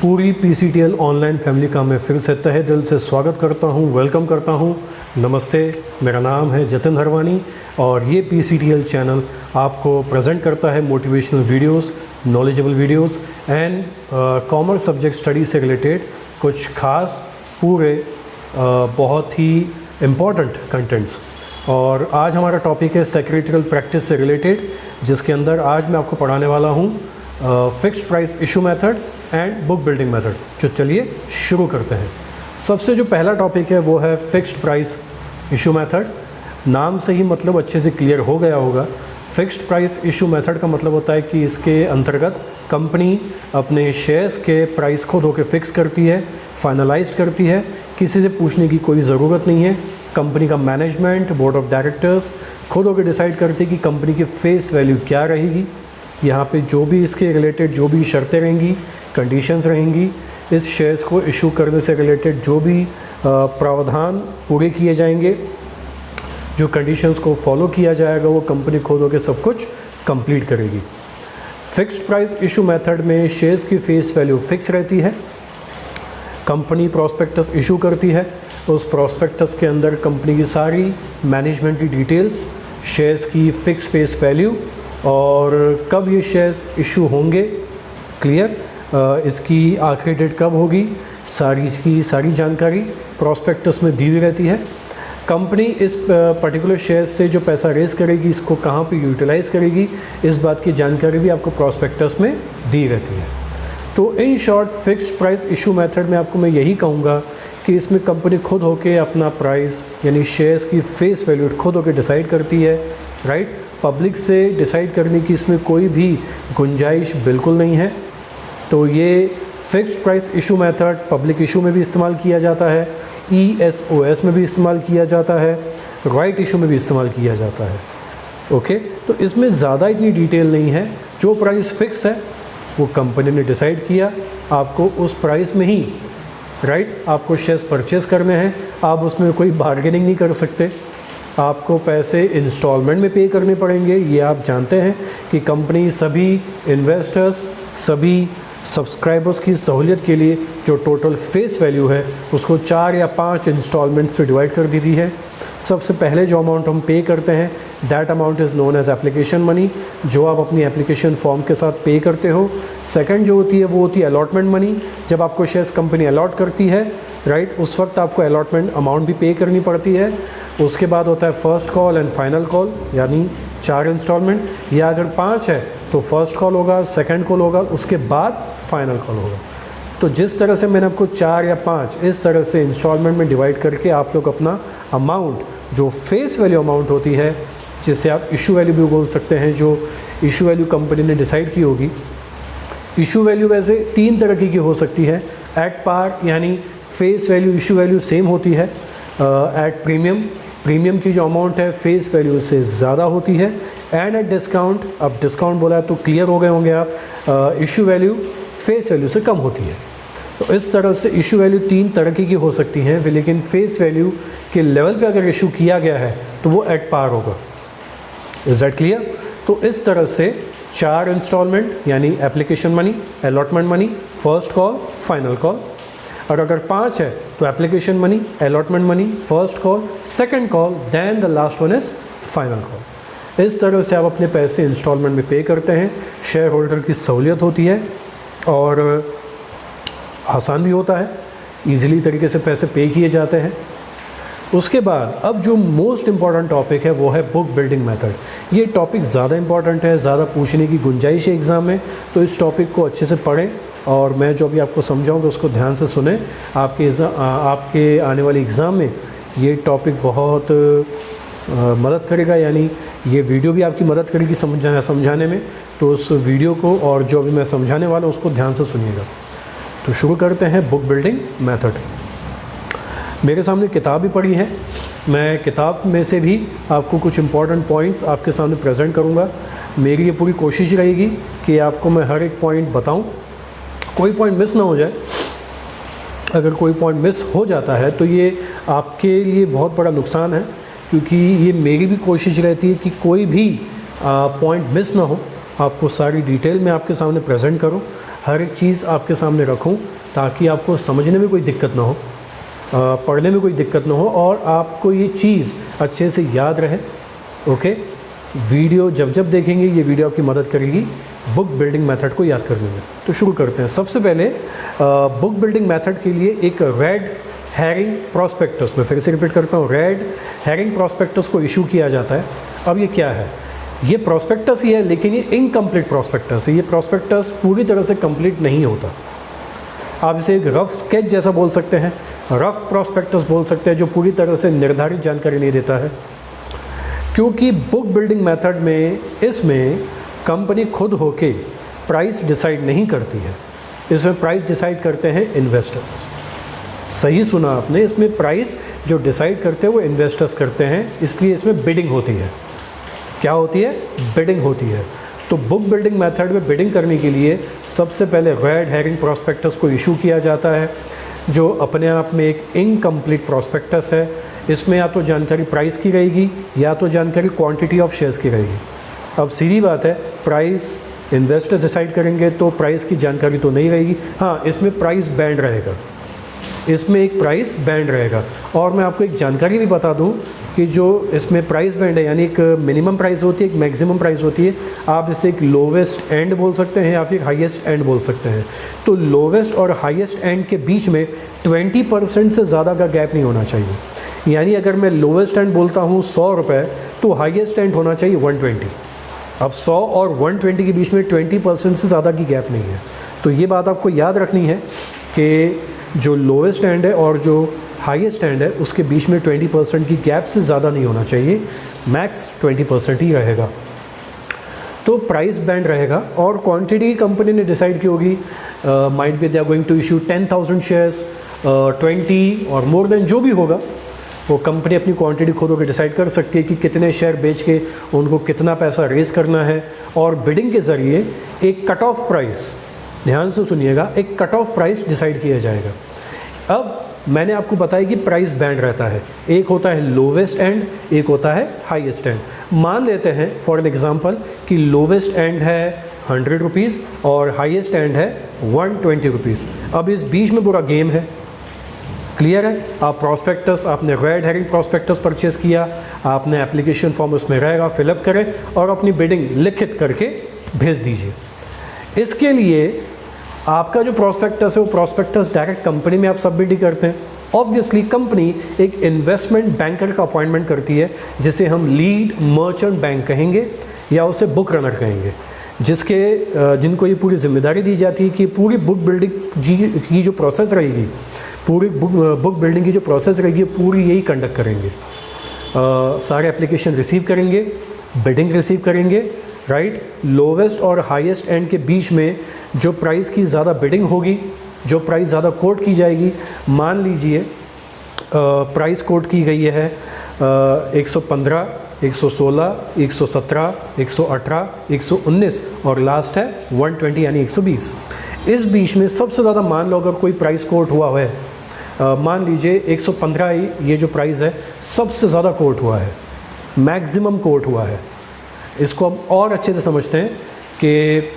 पूरी PCTL online family का मैं फिर से तहे दिल से स्वागत करता हूं, वेलकम करता हूं। नमस्ते, मेरा नाम है जतिन हरवानी और ये PCTL चैनल आपको प्रेजेंट करता है motivational videos, knowledgeable videos and commerce subject study से रिलेटेड कुछ खास पूरे बहुत ही इम्पॉर्टेंट कंटेंट्स। और आज हमारा टॉपिक है सेक्रेटरियल प्रैक्टिस से रिलेटेड, जिसके अंदर आज मैं आपको पढ़ाने वाला हूँ fixed price issue method and book building method. तो चलिए शुरू करते हैं। सबसे जो पहला टॉपिक है वो है फिक्स्ड प्राइस इशू मेथड। नाम से ही मतलब अच्छे से क्लियर हो गया होगा। फिक्स्ड प्राइस इशू मेथड का मतलब होता है कि इसके अंतर्गत कंपनी अपने शेयर्स के प्राइस खुद होकर फिक्स करती है, फाइनलाइज करती है, किसी से पूछने की कोई ज़रूरत नहीं है। कंपनी का मैनेजमेंट, बोर्ड ऑफ डायरेक्टर्स खुद होकर डिसाइड करती है कि कंपनी की फेस वैल्यू क्या रहेगी। यहाँ पे जो भी इसके रिलेटेड जो भी शर्तें रहेंगी, कंडीशंस रहेंगी, इस शेयर्स को इशू करने से रिलेटेड जो भी प्रावधान पूरे किए जाएंगे, जो कंडीशंस को फॉलो किया जाएगा, वो कंपनी खुद होकर सब कुछ कंप्लीट करेगी। फिक्स्ड प्राइस इशू मेथड में शेयर्स की फेस वैल्यू फिक्स रहती है। कंपनी प्रॉस्पेक्टस इशू करती है, उस प्रॉस्पेक्टस के अंदर कंपनी की सारी मैनेजमेंट की डिटेल्स, शेयर्स की फिक्स फेस वैल्यू और कब ये शेयर्स इशू होंगे, क्लियर, इसकी आखिरी डेट कब होगी, सारी की सारी जानकारी प्रॉस्पेक्टस में दी हुई रहती है। कंपनी इस पर्टिकुलर शेयर्स से जो पैसा रेस करेगी, इसको कहाँ पे यूटिलाइज़ करेगी, इस बात की जानकारी भी आपको प्रॉस्पेक्टस में दी रहती है। तो in short fixed price issue method में आपको मैं यही कहूँगा कि इसमें कंपनी खुद होके अपना प्राइस यानी शेयर्स की फेस वैल्यू खुद होके डिसाइड करती है, राइट। पब्लिक से डिसाइड करने की इसमें कोई भी गुंजाइश बिल्कुल नहीं है। तो ये fixed price issue method public issue में भी इस्तेमाल किया जाता है, ESOS में भी इस्तेमाल किया जाता है, राइट इशू में भी इस्तेमाल किया जाता है। ओके, तो इसमें ज़्यादा इतनी डिटेल नहीं है। जो प्राइस फिक्स है वो कंपनी ने डिसाइड किया, आपको उस प्राइस में ही, राइट, आपको शेयर्स परचेज़ करने हैं। आप उसमें कोई बार्गेनिंग नहीं कर सकते। आपको पैसे इंस्टॉलमेंट में पे करने पड़ेंगे। ये आप जानते हैं कि कंपनी सभी इन्वेस्टर्स, सभी सब्सक्राइबर्स की सहूलियत के लिए जो टोटल फेस वैल्यू है उसको 4 या 5 इंस्टॉलमेंट्स में डिवाइड कर दी थी है। सबसे पहले जो अमाउंट हम पे करते हैं that amount is known as application money, जो आप अपनी एप्लीकेशन फॉर्म के साथ पे करते हो। सेकंड जो होती है वो होती है अलॉटमेंट मनी। जब आपको शेयर्स कंपनी अलॉट करती है, राइट, उस वक्त आपको अलॉटमेंट अमाउंट भी पे करनी पड़ती है। उसके बाद होता है first call and final call, यानी 4 इंस्टॉलमेंट, या अगर 5 है तो फर्स्ट कॉल होगा, सेकंड कॉल होगा, उसके बाद फाइनल कॉल होगा। तो जिस तरह से मैंने आपको 4 या 5 इस तरह से इंस्टॉलमेंट में डिवाइड करके आप लोग अपना अमाउंट, जो फेस वैल्यू अमाउंट होती है, जिसे आप इशू वैल्यू भी बोल सकते हैं, जो इशू वैल्यू कंपनी ने डिसाइड की होगी। इशू वैल्यू वैसे 3 तरह की हो सकती है। एट पार यानी face value issue value same होती है। एट प्रीमियम की जो अमाउंट है फेस वैल्यू से ज़्यादा होती है। एंड एट डिस्काउंट, अब डिस्काउंट बोला तो क्लियर हो गए होंगे आप, इशू वैल्यू फेस वैल्यू से कम होती है। तो इस तरह से इशू वैल्यू 3 तरह की हो सकती हैं, लेकिन फेस वैल्यू के लेवल पे अगर इशू किया गया है तो वो एट पार होगा। Is that clear? तो इस तरह से 4 इंस्टॉलमेंट यानी application money, allotment money, first call, final call. और अगर 5 है तो application money, allotment money, first call, second call, then the last one is final call. इस तरह से आप अपने पैसे इंस्टॉलमेंट में पे करते हैं। शेयर होल्डर की सहूलियत होती है और आसान भी होता है, ईज़िली तरीके से पैसे पे किए जाते हैं। उसके बाद अब जो मोस्ट इम्पॉर्टेंट टॉपिक है वो है बुक बिल्डिंग मेथड। ये टॉपिक ज़्यादा इम्पॉर्टेंट है, ज़्यादा पूछने की गुंजाइश है एग्ज़ाम में, तो इस टॉपिक को अच्छे से पढ़ें और मैं जो भी आपको समझाऊंगा उसको ध्यान से सुनें। आपके आने वाले एग्ज़ाम में ये टॉपिक बहुत मदद करेगा, यानी ये वीडियो भी आपकी मदद करेगी समझाने में। तो उस वीडियो को और जो भी मैं समझाने वाला हूँ उसको ध्यान से सुनिएगा। तो शुरू करते हैं बुक बिल्डिंग मेथड। मेरे सामने किताब भी पड़ी है, मैं किताब में से भी आपको कुछ इम्पॉर्टेंट पॉइंट्स आपके सामने प्रेजेंट करूँगा। मेरी ये पूरी कोशिश रहेगी कि आपको मैं हर एक पॉइंट बताऊँ, कोई पॉइंट मिस ना हो जाए। अगर कोई पॉइंट मिस हो जाता है तो ये आपके लिए बहुत बड़ा नुकसान है, क्योंकि ये मेरी भी कोशिश रहती है कि कोई भी पॉइंट मिस ना हो। आपको सारी डिटेल में आपके सामने प्रेजेंट करूं, हर एक चीज़ आपके सामने रखूं ताकि आपको समझने में कोई दिक्कत ना हो, पढ़ने में कोई दिक्कत ना हो और आपको ये चीज़ अच्छे से याद रहे। ओके, वीडियो जब जब देखेंगे ये वीडियो आपकी मदद करेगी बुक बिल्डिंग मेथड को याद करने में। तो शुरू करते हैं। सबसे पहले बुक बिल्डिंग मेथड के लिए एक रेड हेरिंग प्रॉस्पेक्टस, मैं फिर से रिपीट करता हूँ, रेड हेरिंग प्रॉस्पेक्टस को इशू किया जाता है। अब ये क्या है? ये प्रॉस्पेक्टस ही है, लेकिन ये इनकम्प्लीट प्रॉस्पेक्टस है। ये प्रॉस्पेक्टस पूरी तरह से कंप्लीट नहीं होता। आप इसे एक रफ स्केच जैसा बोल सकते हैं, रफ प्रॉस्पेक्टस बोल सकते हैं, जो पूरी तरह से निर्धारित जानकारी नहीं देता है। क्योंकि बुक बिल्डिंग मेथड में इसमें कंपनी खुद होके प्राइस डिसाइड नहीं करती है, इसमें प्राइस डिसाइड करते हैं इन्वेस्टर्स। सही सुना आपने, इसमें प्राइस जो डिसाइड करते हैं वो इन्वेस्टर्स करते हैं, इसलिए इसमें बिडिंग होती है। क्या होती है? बिडिंग होती है। तो बुक बिल्डिंग मेथड में बिडिंग करने के लिए सबसे पहले रेड हेरिंग प्रॉस्पेक्टस को इशू किया जाता है, जो अपने आप में एक इनकम्प्लीट प्रॉस्पेक्टस है। इसमें या तो जानकारी प्राइस की रहेगी या तो जानकारी क्वांटिटी ऑफ शेयर्स की रहेगी। अब सीधी बात है, प्राइस इन्वेस्टर डिसाइड करेंगे तो प्राइस की जानकारी तो नहीं रहेगी। हाँ, इसमें प्राइस बैंड रहेगा, इसमें एक प्राइस बैंड रहेगा। और मैं आपको एक जानकारी भी बता दूं कि जो इसमें प्राइस बैंड है, यानी एक मिनिमम प्राइस होती है, एक मैक्सिमम प्राइस होती है। आप इसे एक लोवेस्ट एंड बोल सकते हैं या फिर हाईएस्ट एंड बोल सकते हैं। तो लोवेस्ट और हाईएस्ट एंड के बीच में 20% से ज़्यादा का गैप नहीं होना चाहिए। यानी अगर मैं लोवेस्ट एंड बोलता हूँ 100 रुपये, तो हाईएस्ट एंड होना चाहिए 120। अब 100 और 120 के बीच में 20% से ज़्यादा की गैप नहीं है। तो ये बात आपको याद रखनी है कि जो लोवेस्ट एंड है और जो हाईएस्ट एंड है उसके बीच में 20% की गैप से ज़्यादा नहीं होना चाहिए, मैक्स 20% ही रहेगा। तो प्राइस बैंड रहेगा और क्वांटिटी कंपनी ने डिसाइड की होगी। Might be they are going to issue 10,000 shares, 20 और मोर देन, जो भी होगा वो कंपनी अपनी क्वांटिटी खुद होकर डिसाइड कर सकती है कि कितने शेयर बेच के उनको कितना पैसा रेज करना है। और बिडिंग के ज़रिए एक कट ऑफ प्राइस, ध्यान से सुनिएगा, एक कट ऑफ प्राइस डिसाइड किया जाएगा। अब मैंने आपको बताया कि प्राइस बैंड रहता है, एक होता है लोवेस्ट एंड, एक होता है हाईएस्ट एंड। मान लेते हैं फॉर एन एग्जांपल कि लोवेस्ट एंड है 100 रुपीज़ और हाईएस्ट एंड है 120 रुपीज़। अब इस बीच में पूरा गेम है, क्लियर है? आप प्रॉस्पेक्टस, आपने रेड हेरिंग प्रॉस्पेक्टस परचेज़ किया, आपने एप्लीकेशन फॉर्म उसमें रहेगा, फिलअप करें और अपनी बिडिंग लिखित करके भेज दीजिए। इसके लिए आपका जो प्रॉस्पेक्टस है वो प्रॉस्पेक्टस डायरेक्ट कंपनी में आप सबमिट ही करते हैं। ऑब्वियसली कंपनी एक इन्वेस्टमेंट बैंकर का अपॉइंटमेंट करती है, जिसे हम लीड मर्चेंट बैंक कहेंगे या उसे बुक रनर कहेंगे, जिनको ये पूरी जिम्मेदारी दी जाती है कि पूरी बुक बिल्डिंग की जो प्रोसेस रहेगी, पूरी बुक बिल्डिंग की जो प्रोसेस रहेगी पूरी यही कंडक्ट करेंगे। सारे एप्लीकेशन रिसीव करेंगे, बिडिंग रिसीव करेंगे, राइट। लोवेस्ट और हाईएस्ट एंड के बीच में जो प्राइस की ज़्यादा बिडिंग होगी, जो प्राइस ज़्यादा कोट की जाएगी, मान लीजिए प्राइस कोट की गई है 115, 116, 117, 118, 119 और लास्ट है 120 यानी 120। इस बीच में सबसे ज़्यादा मान लो अगर कोई प्राइस कोट हुआ है, मान लीजिए 115 ये जो प्राइस है सबसे ज़्यादा कोट हुआ है, मैक्सिमम कोट हुआ है। इसको हम और अच्छे से समझते हैं कि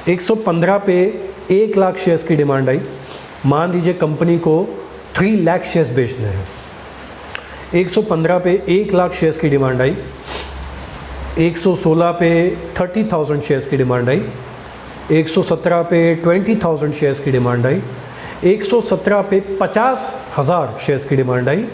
115 पे 1 लाख शेयर्स की डिमांड आई। मान लीजिए कंपनी को 3 लाख शेयर्स बेचने हैं। 115 पे 1 लाख शेयर्स की डिमांड आई, 116 पे 30,000 शेयर्स की डिमांड आई, 117 पे 20,000 शेयर्स की डिमांड आई, 117 पे 50,000 शेयर्स की डिमांड आई,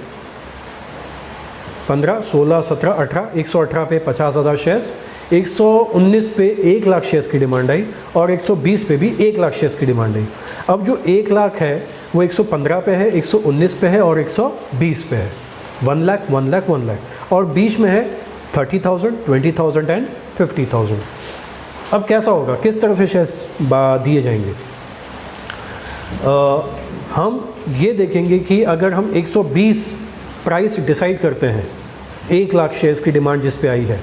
15, 16, 17, 18, 118 पे 50,000 शेयर्स, 119 पे 1 लाख शेयर्स की डिमांड आई और 120 पे भी 1 लाख शेयर्स की डिमांड आई। अब जो 1 लाख है वो 115 पे है, 119 पे है और 120 पे है। 1 लाख 1 लाख 1 लाख और बीच में है 30,000, 20,000 एंड 50,000। अब कैसा होगा, किस तरह से शेयर्स दिए जाएंगे? हम ये देखेंगे कि अगर हम 120 प्राइस डिसाइड करते हैं, 1 लाख शेयर्स की डिमांड जिस पे आई है,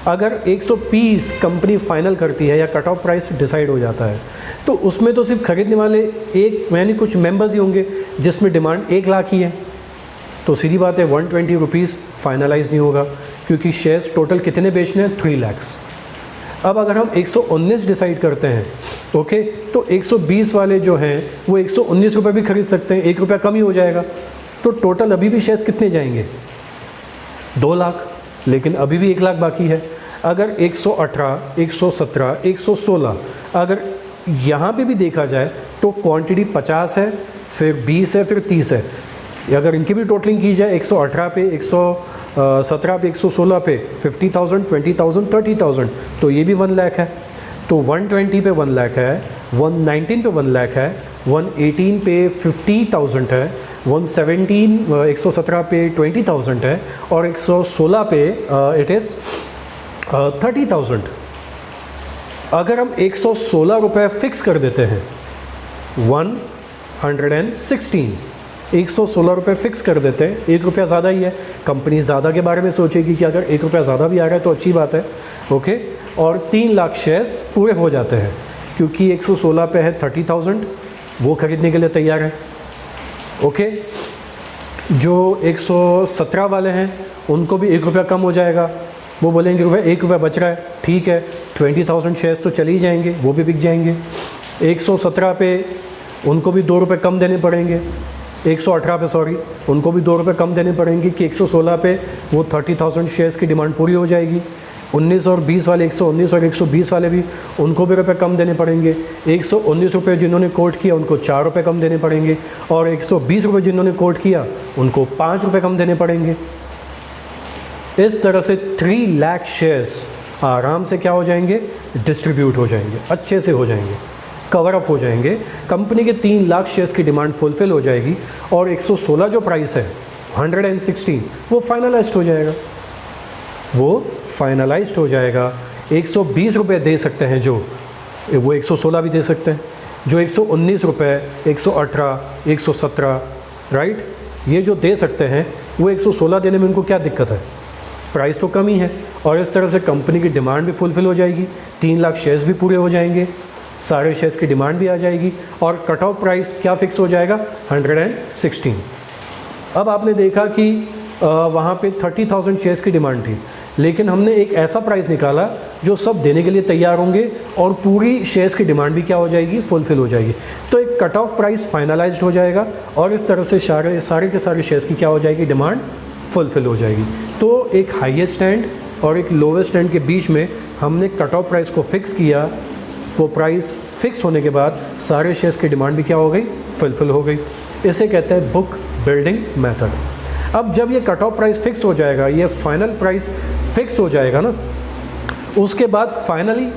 अगर 120 कंपनी फाइनल करती है या कट ऑफ प्राइस डिसाइड हो जाता है, तो उसमें तो सिर्फ खरीदने वाले यानी कुछ मेंबर्स ही होंगे जिसमें डिमांड 1 लाख ही है। तो सीधी बात है 120 रुपीज़ फाइनलाइज नहीं होगा, क्योंकि शेयर्स टोटल कितने बेचने हैं? 3 लाख्स। अब अगर हम 119 डिसाइड करते हैं, ओके, तो 120 वाले जो हैं वो 119 रुपये भी खरीद सकते हैं, 1 रुपया कम ही हो जाएगा। तो टोटल अभी भी शेयर्स कितने जाएंगे? 2 लाख, लेकिन अभी भी 1 लाख बाकी है। अगर 118, 117, 116 अगर यहाँ पे भी देखा जाए तो क्वांटिटी 50 है, फिर 20 है, फिर 30 है। अगर इनकी भी टोटलिंग की जाए 118 पे, 117 पे, 116 पे 50,000, 20,000, 30,000, तो ये भी 1 लाख है। तो 120 पे 1 लाख है, 119 पे 1 लाख है, 118 पे 50,000 है, 117 पे 20,000 है, और 116 पे इट इज़ 30,000। अगर हम 116 रुपये फ़िक्स कर देते हैं, 116 रुपये फ़िक्स कर देते हैं, 1 रुपया ज़्यादा ही है, कंपनी ज़्यादा के बारे में सोचेगी कि अगर 1 रुपया ज़्यादा भी आ रहा है तो अच्छी बात है, ओके। और 3 लाख शेयर्स पूरे हो जाते हैं, क्योंकि 116 पे है 30,000, वो खरीदने के लिए तैयार है, ओके। जो 117 वाले हैं उनको भी 1 रुपया कम हो जाएगा, वो बोलेंगे रुपये 1 रुपया बच रहा है, ठीक है, 20,000 शेयर्स तो चले ही जाएंगे, वो भी बिक जाएंगे। 117 पे उनको भी 2 रुपये कम देने पड़ेंगे, 118 पे सॉरी, उनको भी 2 रुपये कम देने पड़ेंगे कि 116 पे वो 30,000 शेयर्स की डिमांड पूरी हो जाएगी। 19 और 20 वाले, 119 और 120 वाले भी, उनको भी रुपये कम देने पड़ेंगे। 119 रुपये जिन्होंने कोट किया उनको 4 रुपये कम देने पड़ेंगे, और 120 रुपये जिन्होंने कोट किया उनको 5 रुपये कम देने पड़ेंगे। इस तरह से 3 लाख शेयर्स आराम से क्या हो जाएंगे? डिस्ट्रीब्यूट हो जाएंगे, अच्छे से हो जाएंगे, कवर अप हो जाएंगे। कंपनी के 3 लाख शेयर्स की डिमांड फुलफिल हो जाएगी, और 116 जो प्राइस है 116 वो फाइनलाइज्ड हो जाएगा, वो फाइनलाइज्ड हो जाएगा। 120 रुपये दे सकते हैं जो, वो 116 भी दे सकते हैं। जो 119 रुपये, 118, 117, राइट, ये जो दे सकते हैं वो 116 देने में उनको क्या दिक्कत है? प्राइस तो कम ही है, और इस तरह से कंपनी की डिमांड भी फुलफिल हो जाएगी, 3 लाख शेयर्स भी पूरे हो जाएंगे, सारे शेयर्स की डिमांड भी आ जाएगी, और कट ऑफ प्राइस क्या फिक्स हो जाएगा? 116। अब आपने देखा कि वहाँ पे 30,000 शेयर्स की डिमांड थी, लेकिन हमने एक ऐसा प्राइस निकाला जो सब देने के लिए तैयार होंगे, और पूरी शेयर्स की डिमांड भी क्या हो जाएगी? फुलफिल हो जाएगी। तो एक कट ऑफ प्राइस फाइनलाइज्ड हो जाएगा, और इस तरह से सारे के सारे शेयर्स की क्या हो जाएगी? डिमांड फुलफिल हो जाएगी। तो एक हाईएस्ट स्टैंड और एक लोवेस्ट स्टैंड के बीच में हमने कट ऑफ प्राइस को फिक्स किया। वो प्राइस फिक्स होने के बाद सारे शेयर्स की डिमांड भी क्या हो गई? फुलफिल हो गई। इसे कहते हैं बुक बिल्डिंग मेथड। अब जब ये कट ऑफ प्राइस फिक्स हो जाएगा, ये फाइनल प्राइस फिक्स हो जाएगा ना, उसके बाद फाइनली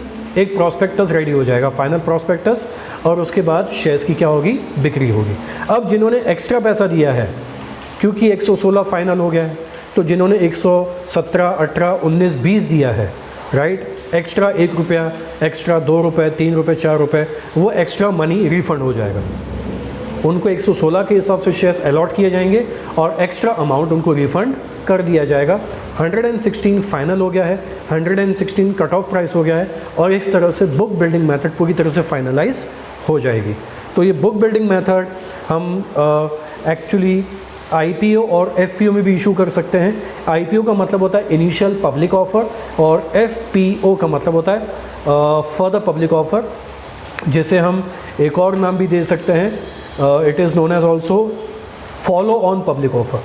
एक प्रॉस्पेक्टस रेडी हो जाएगा, फाइनल प्रॉस्पेक्टस, और उसके बाद शेयर्स की क्या होगी? बिक्री होगी। अब जिन्होंने एक्स्ट्रा पैसा दिया है, क्योंकि 116 फाइनल हो गया है, तो जिन्होंने 117, 18, 19, 20 दिया है, राइट, एक्स्ट्रा 1 रुपया, एक्स्ट्रा 2 रुपये, 3 रुपये, 4 रुपये, वो एक्स्ट्रा मनी रिफ़ंड हो जाएगा। उनको 116 के हिसाब से शेयर्स अलॉट किए जाएंगे, और एक्स्ट्रा अमाउंट उनको रिफ़ंड कर दिया जाएगा। 116 फाइनल हो गया है, 116 कट ऑफ प्राइस हो गया है, और इस तरह से बुक बिल्डिंग मेथड पूरी तरह से फाइनलाइज हो जाएगी। तो ये बुक बिल्डिंग मेथड हम एक्चुअली IPO और FPO में भी इशू कर सकते हैं। IPO का मतलब होता है इनिशियल पब्लिक ऑफ़र, और FPO का मतलब होता है फर्दर पब्लिक ऑफ़र, जिसे हम एक और नाम भी दे सकते हैं, it is known as also follow on public offer.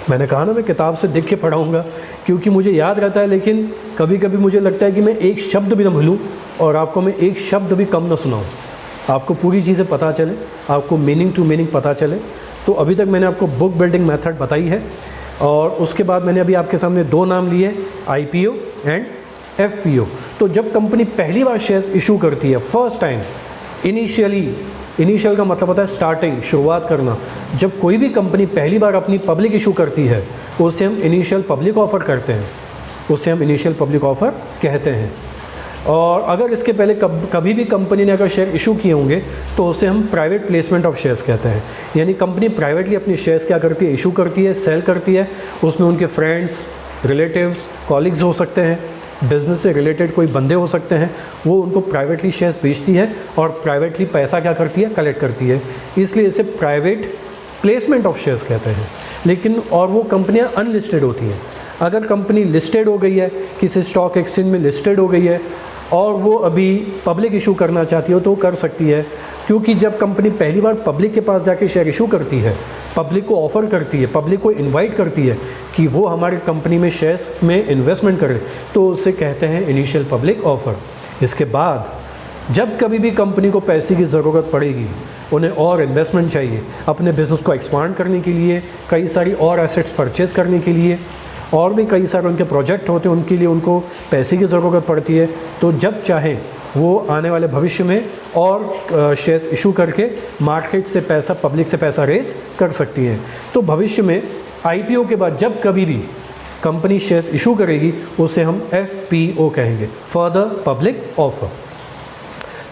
मैंने कहा ना मैं किताब से देख के पढ़ाऊँगा, क्योंकि मुझे याद रहता है, लेकिन कभी कभी मुझे लगता है कि मैं एक शब्द भी ना भूलूँ, और आपको मैं एक शब्द भी कम ना सुनाऊँ, आपको पूरी चीज़ें पता चले, आपको मीनिंग टू मीनिंग पता चले। तो अभी तक मैंने आपको बुक बिल्डिंग मेथड बताई है, और उसके बाद मैंने अभी आपके सामने 2 नाम लिए, IPO एंड FPO। तो जब कंपनी पहली बार शेयर्स इशू करती है, फर्स्ट टाइम, इनिशियल का मतलब होता है स्टार्टिंग, शुरुआत करना। जब कोई भी कंपनी पहली बार अपनी पब्लिक इशू करती है, उसे हम इनिशियल पब्लिक ऑफ़र करते हैं, उसे हम इनिशियल पब्लिक ऑफ़र कहते हैं। और अगर इसके पहले कभी भी कंपनी ने अगर शेयर इशू किए होंगे, तो उसे हम प्राइवेट प्लेसमेंट ऑफ शेयर्स कहते हैं। यानी कंपनी प्राइवेटली अपनी शेयर्स क्या करती है? इशू करती है, सेल करती है। उसमें उनके फ्रेंड्स, रिलेटिव्स, कॉलीग्स हो सकते हैं, बिज़नेस से रिलेटेड कोई बंदे हो सकते हैं, वो उनको प्राइवेटली शेयर्स बेचती है, और प्राइवेटली पैसा क्या करती है? कलेक्ट करती है। इसलिए इसे प्राइवेट प्लेसमेंट ऑफ शेयर्स कहते हैं। लेकिन और वो कंपनियां अनलिस्टेड होती हैं। अगर कंपनी लिस्टेड हो गई है, किसी स्टॉक एक्सचेंज में लिस्टेड हो गई है और वो अभी पब्लिक इशू करना चाहती हो तो कर सकती है, क्योंकि जब कंपनी पहली बार पब्लिक के पास जाके शेयर इशू करती है, पब्लिक को ऑफ़र करती है, पब्लिक को इनवाइट करती है कि वो हमारी कंपनी में शेयर्स में इन्वेस्टमेंट करे, तो उसे कहते हैं इनिशियल पब्लिक ऑफ़र। इसके बाद जब कभी भी कंपनी को पैसे की ज़रूरत पड़ेगी, उन्हें और इन्वेस्टमेंट चाहिए, अपने बिज़नेस को एक्सपांड करने के लिए, कई सारी और एसेट्स परचेज़ करने के लिए, और भी कई सारे उनके प्रोजेक्ट होते हैं, उनके लिए उनको पैसे की ज़रूरत पड़ती है, तो जब चाहें वो आने वाले भविष्य में और शेयर्स इशू करके मार्केट से पैसा, पब्लिक से पैसा रेज कर सकती हैं। तो भविष्य में IPO के बाद जब कभी भी कंपनी शेयर्स इशू करेगी, उसे हम FPO कहेंगे, फर्दर पब्लिक ऑफर।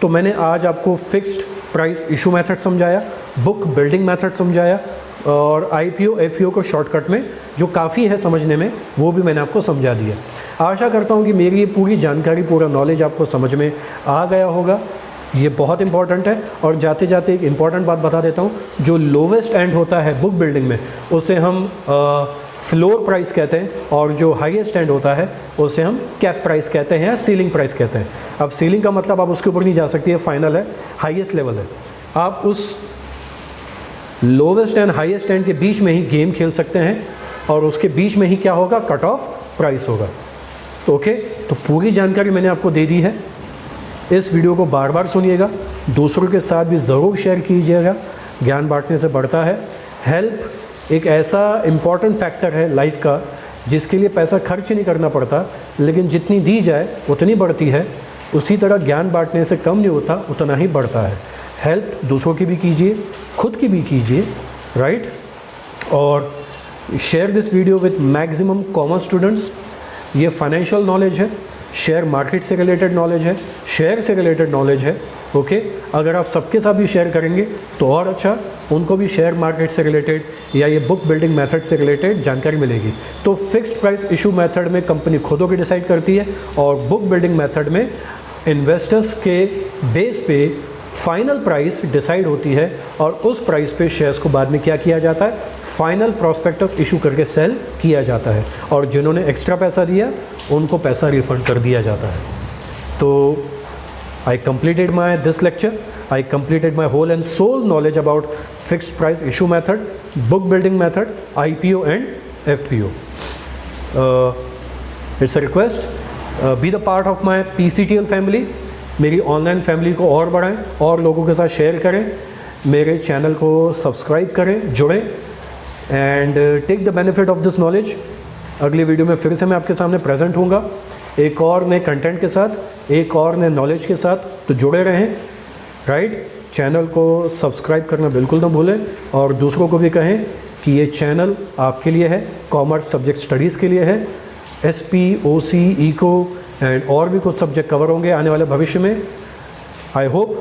तो मैंने आज आपको फिक्स्ड प्राइस इशू मेथड समझाया, बुक बिल्डिंग मेथड समझाया, और IPO FPO को शॉर्टकट में जो काफ़ी है समझने में, वो भी मैंने आपको समझा दिया। आशा करता हूँ कि मेरी ये पूरी जानकारी, पूरा नॉलेज आपको समझ में आ गया होगा। ये बहुत इंपॉर्टेंट है। और जाते जाते एक इम्पॉर्टेंट बात बता देता हूँ, जो लोवेस्ट एंड होता है बुक बिल्डिंग में, उसे हम फ्लोर प्राइस कहते हैं, और जो हाईएस्ट एंड होता है उसे हम कैप प्राइस कहते हैं या सीलिंग प्राइस कहते हैं। अब सीलिंग का मतलब आप उसके ऊपर नहीं जा सकती है, फाइनल है, हाईएस्ट लेवल है। आप उस लोवेस्ट एंड हाईएस्ट एंड के बीच में ही गेम खेल सकते हैं, और उसके बीच में ही क्या होगा, कट ऑफ प्राइस होगा। ओके, तो पूरी जानकारी मैंने आपको दे दी है। इस वीडियो को बार बार सुनिएगा, दूसरों के साथ भी ज़रूर शेयर कीजिएगा, ज्ञान बांटने से बढ़ता है। हेल्प एक ऐसा इम्पॉर्टेंट फैक्टर है लाइफ का, जिसके लिए पैसा खर्च नहीं करना पड़ता, लेकिन जितनी दी जाए उतनी बढ़ती है। उसी तरह ज्ञान बांटने से कम नहीं होता, उतना ही बढ़ता है। हेल्प दूसरों की भी कीजिए, खुद की भी कीजिए, राइट। और share this video with maximum common students. ये फाइनेंशियल नॉलेज है, शेयर मार्केट से रिलेटेड नॉलेज है, शेयर से रिलेटेड नॉलेज है। ओके, अगर आप सबके साथ भी शेयर करेंगे तो और अच्छा, उनको भी शेयर मार्केट से रिलेटेड या ये बुक बिल्डिंग मेथड से रिलेटेड जानकारी मिलेगी। तो फिक्स्ड प्राइस इशू मेथड में कंपनी खुद होकर डिसाइड करती है, और बुक बिल्डिंग मेथड में इन्वेस्टर्स के बेस पे फाइनल प्राइस डिसाइड होती है, और उस प्राइस पे शेयर्स को बाद में क्या किया जाता है, फाइनल प्रॉस्पेक्टस इशू करके सेल किया जाता है, और जिन्होंने एक्स्ट्रा पैसा दिया उनको पैसा रिफंड कर दिया जाता है। तो I completed my this lecture, I completed my whole and soul knowledge about fixed price issue method, book building method, IPO and FPO। Its a request, be the part of my PCTL family. मेरी online family को और बढ़ाएं, और लोगों के साथ share करें, मेरे चैनल को सब्सक्राइब करें, जुड़ें, and take the benefit of this knowledge. अगली वीडियो में फिर से मैं आपके सामने प्रेजेंट होऊंगा, एक और नए कंटेंट के साथ, एक और नए नॉलेज के साथ। तो जुड़े रहें, राइट। चैनल को सब्सक्राइब करना बिल्कुल ना भूलें, और दूसरों को भी कहें कि ये चैनल आपके लिए है, कॉमर्स सब्जेक्ट स्टडीज़ के लिए है। SP, OC, इको एंड और भी कुछ सब्जेक्ट कवर होंगे आने वाले भविष्य में। आई होप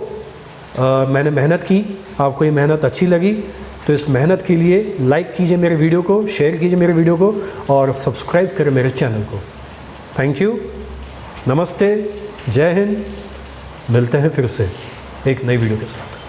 मैंने मेहनत की, आपको ये मेहनत अच्छी लगी, तो इस मेहनत के लिए लाइक कीजिए मेरे वीडियो को, शेयर कीजिए मेरे वीडियो को, और सब्सक्राइब करें मेरे चैनल को। थैंक यू, नमस्ते, जय हिंद। मिलते हैं फिर से एक नई वीडियो के साथ।